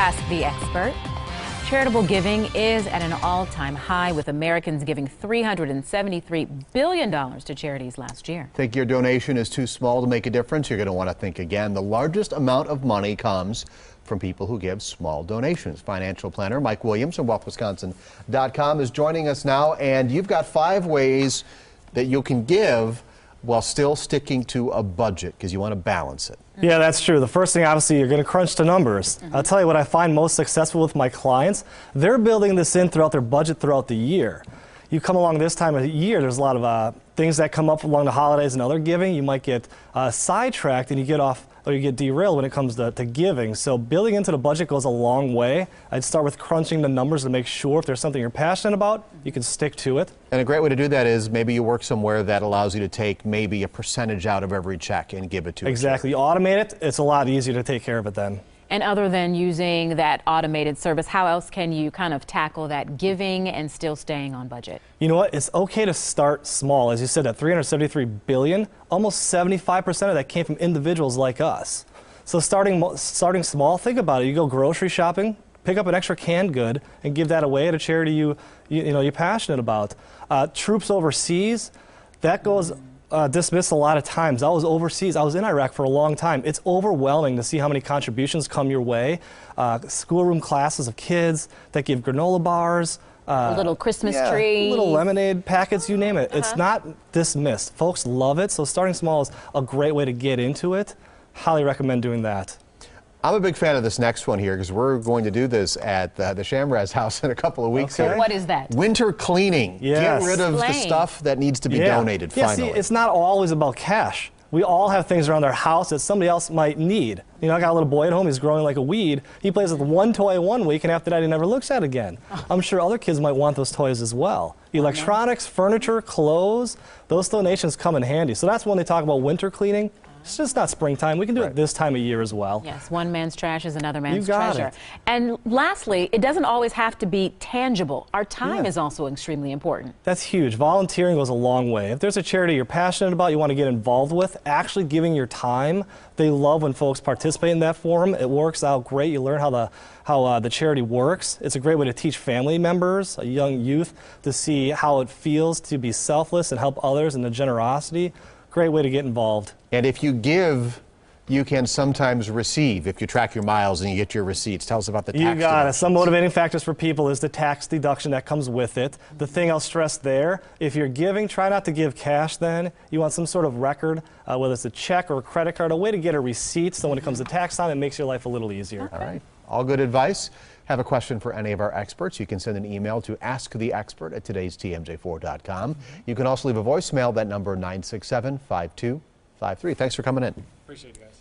Ask the Expert. Charitable giving is at an all-time high, with Americans giving $373 billion to charities last year. Think your donation is too small to make a difference? You're going to want to think again. The largest amount of money comes from people who give small donations. Financial planner Mike Williams from wealthwisconsin.com is joining us now, and you've got 5 ways that you can give while still sticking to a budget, because you want to balance it. Yeah, that's true. The first thing, obviously, you're going to crunch the numbers. I'll tell you what I find most successful with my clients. They're building this in throughout their budget throughout the year. You come along this time of year, there's a lot of things that come up along the holidays and other giving. You might get sidetracked and you get off, or you get derailed when it comes to giving. So building into the budget goes a long way. I'd start with crunching the numbers to make sure if there's something you're passionate about, you can stick to it. And a great way to do that is maybe you work somewhere that allows you to take maybe a percentage out of every check and give it to Exactly. You automate it, it's a lot easier to take care of it then. And other than using that automated service, how else can you kind of tackle that giving and still staying on budget? You know what? It's okay to start small. As you said, that $373 billion, almost 75% of that came from individuals like us. So starting small, think about it. You go grocery shopping, pick up an extra canned good, and give that away at a charity you're passionate about. Troops overseas, that goes dismissed a lot of times. I was overseas. I was in Iraq for a long time. It's overwhelming to see how many contributions come your way. Schoolroom classes of kids that give granola bars. A little Christmas yeah, tree. Little lemonade packets, you name it. It's not dismissed. Folks love it, so starting small is a great way to get into it. Highly recommend doing that. I'm a big fan of this next one here, because we're going to do this at the Shamraz house in a couple of weeks. Okay. Here. What is that? Winter cleaning. Yes. Get rid of the stuff that needs to be donated, finally. See, it's not always about cash. We all have things around our house that somebody else might need. You know, I got a little boy at home, he's growing like a weed. He plays with one toy one week, and after that he never looks at it again. I'm sure other kids might want those toys as well. Electronics, furniture, clothes, those donations come in handy. So that's when they talk about winter cleaning. It's just not springtime. We can do it this time of year as well. Yes, one man's trash is another man's You got treasure. it. And lastly, it doesn't always have to be tangible. Our time is also extremely important. That's huge. Volunteering goes a long way. If there's a charity you're passionate about, you want to get involved with, actually giving your time. They love when folks participate in that forum. It works out great. You learn how the charity works. It's a great way to teach family members, a young youth, to see how it feels to be selfless and help others, and the generosity. Great way to get involved. And if you give, you can sometimes receive if you track your miles and you get your receipts. Tell us about the tax You got it. deductions. Some motivating factors for people is the tax deduction that comes with it. The thing I'll stress there, if you're giving, try not to give cash then. You want some sort of record, whether it's a check or a credit card, a way to get a receipt, so when it comes to tax time, it makes your life a little easier. All right. All good advice. Have a question for any of our experts, you can send an email to asktheexpert@todaystmj4.com. You can also leave a voicemail, that number 967-5253. Thanks for coming in. Appreciate it, guys.